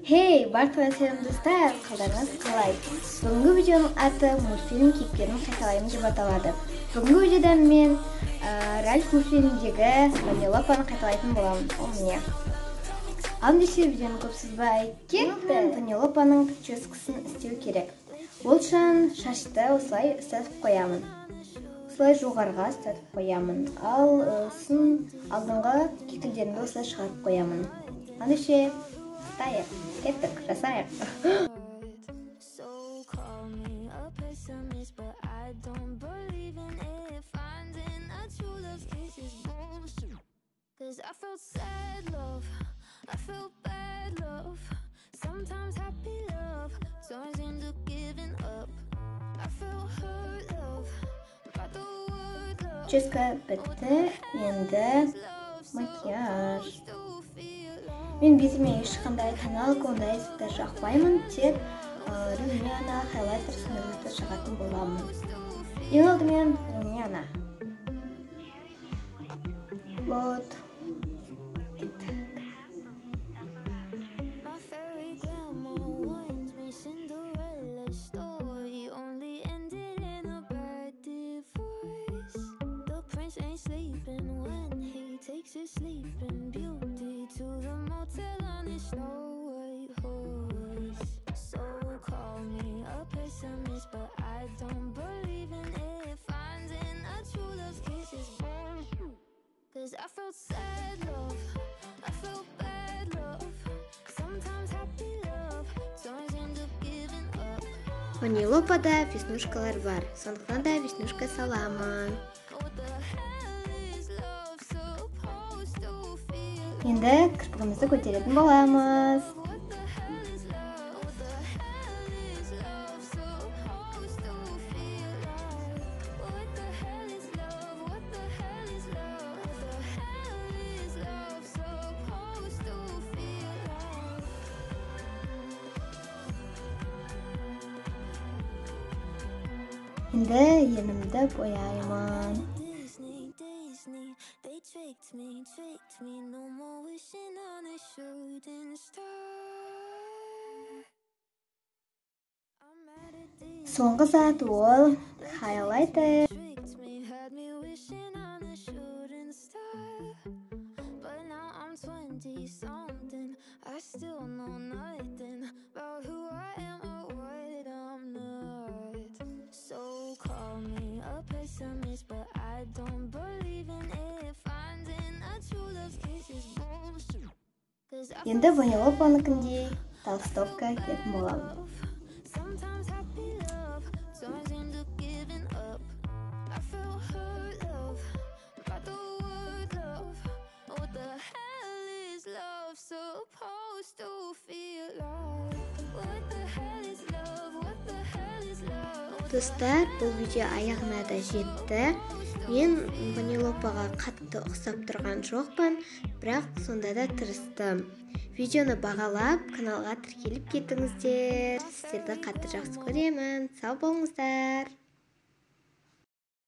Хей, барлығына сәлем достар, қалдарыңыз қалай? Бүгінгі видеоның аты мультфильм кейіпкерін қайталаймын деп аталады. Бүгінгі видеода мен Ральф мультфильмдегі Ванеллопаны қайталайтын боламын. Ол міне. Ал десе видеоны көп сызбай кетті. Ванеллопаның прическасын істеу керек. Ол үшін шашты осылай ұстатып қоямын. Осылай жоғарға ұстатып қоямын. Ал алдыңғы кекілдерімді осылай шығарып қоямын. Ал десе Таяқ, кеттік, жасайық. Прическа бітті, енді макияж. Мен бетіме ешқандай тоналка, ондай заттар жақпаймын, тек румяна, хайлайтер сынды жағатын боламын. Ең алдымен румяна. Вот. I felt sad love, I felt bad love, sometimes happy love, sometimes end up giving up. Ванеллопада веснушкалар бар, сондықтан да веснушка саламын. Енді кірпігімізді көтеретін боламыз. Енді ернімді бояймын. Соңғы зат ол хайлайтер. Енді Ванеллопаныкіндей толстовка киетін боламын. Достар, бұл видео аяғына да жетті. Мен Ванеллопаға қатты ұқсап тұрған жоқпын, бірақ сонда да тырыстым. Видеоны бағалап, каналға тіркеліп кетіңіздер. Сіздерді қатты жақсы көремін. Сау болыңыздар.